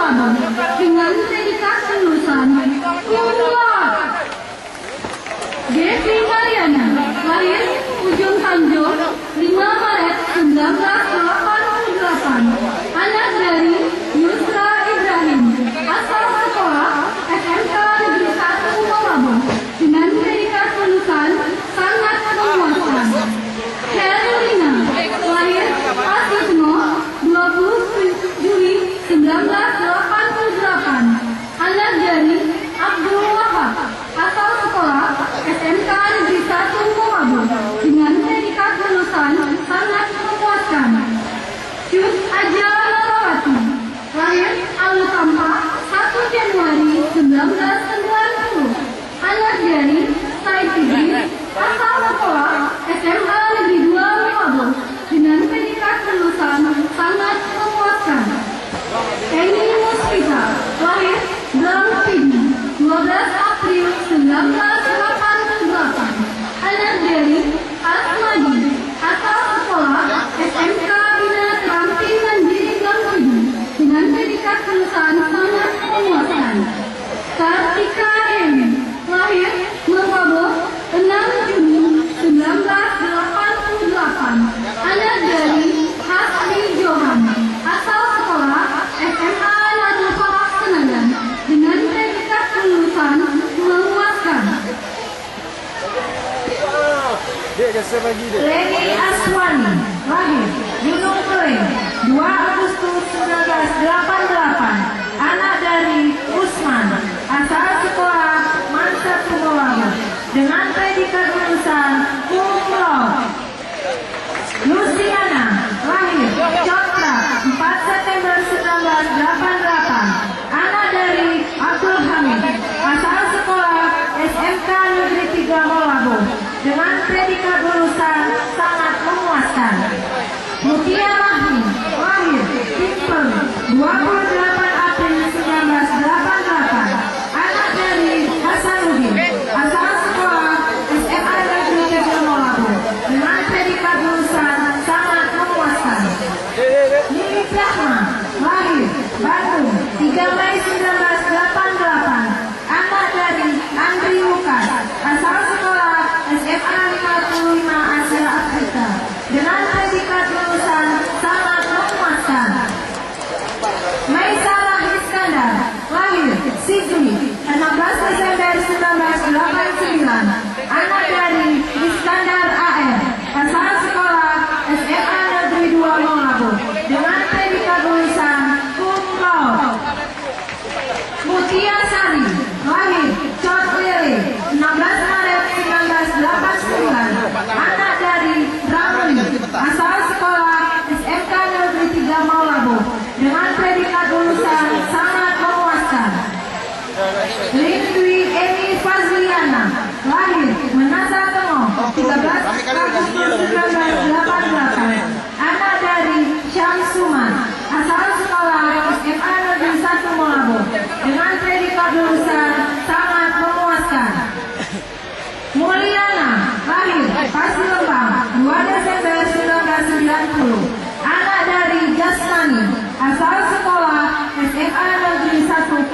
Labuan dengan predikat lulusan cum laude. Devi Mariana, lahir Ujung Tanjung, 5 Maret 1988, anak dari Yusra Ibrahim, asal sekolah SMK Negeri 1 Labuan dengan predikat lulusan sangat memuaskan. Herlina, lahir Asisno, 20 Juli 1988, anak dari Abdul Wahab, asal sekolah SMK Negeri 1 Labuan dengan predikat lulusan sangat memuaskan. Cut Aja Lalawati, lahir Alutampa, 1 Januari 1990, anak dari Said Idris, asal sekolah SMA Negeri 2 Labuan dengan predikat lulusan sangat memuaskan. Eni Musfita, lahir Blangpidi, 12 April 1988, anak dari Asmadi, asal sekolah SMK Bina Terampil Mandiri Blangpidi dengan predikat lulusan sangat memuaskan. Kartika Eni, lahir Merwabo, 6 Juni 1988, anak dari Hasbi Johan, asal sekolah SMA Nadul Falak Senayan dengan predikat lulusan memuaskan. Leni Aswani, lahir Gunung Kering, 2 Agustus 1988, anak dari Usman, asal sekolah Mansa Labuan dengan predikat lulusan cum laude. Luciana, lahir Cotra, 4 September 1988, anak dari Abdul Hamid, asal sekolah SMK Negeri 3 Labuan dengan predikat lulusan sangat memuaskan. Mutia Rahmi, lahir Timpen, 28 April 1988, anak dari Hasanuddin, asal sekolah SMA Negeri 3 Labuan dengan predikat lulusan sangat memuaskan. Lili Prahma, lahir Bandung, 3 Mei 1988, anak dari Andri Lukas, asal sekolah SMA 55 Asia Afrika dengan predikat lulusan sangat memuaskan. Maisarah Iskandar, lahir Sigli, 16 Desember 1989, anak dari Iskandar AR, asal sekolah SMA Negeri 2 Labuan dengan predikat lulusan cum laude. Mutia Sari, lahir Cot Lele, 16 Maret 1989, anak dari Ramli, asal sekolah SMK Negeri 3 Labuan dengan predikat lulusan sangat memuaskan. Lindwi Eni Fazliana, lahir Menasa Tengah, 13 Agustus 1988, anak dari Syamsuman, asal sekolah SMA Negeri 1 Labuan dengan predikat lulusan sangat memuaskan. Mulyana, lahir Pasir Lembang, 2 Desember 1990, anak dari Jasmani, asal sekolah SMA Negeri 1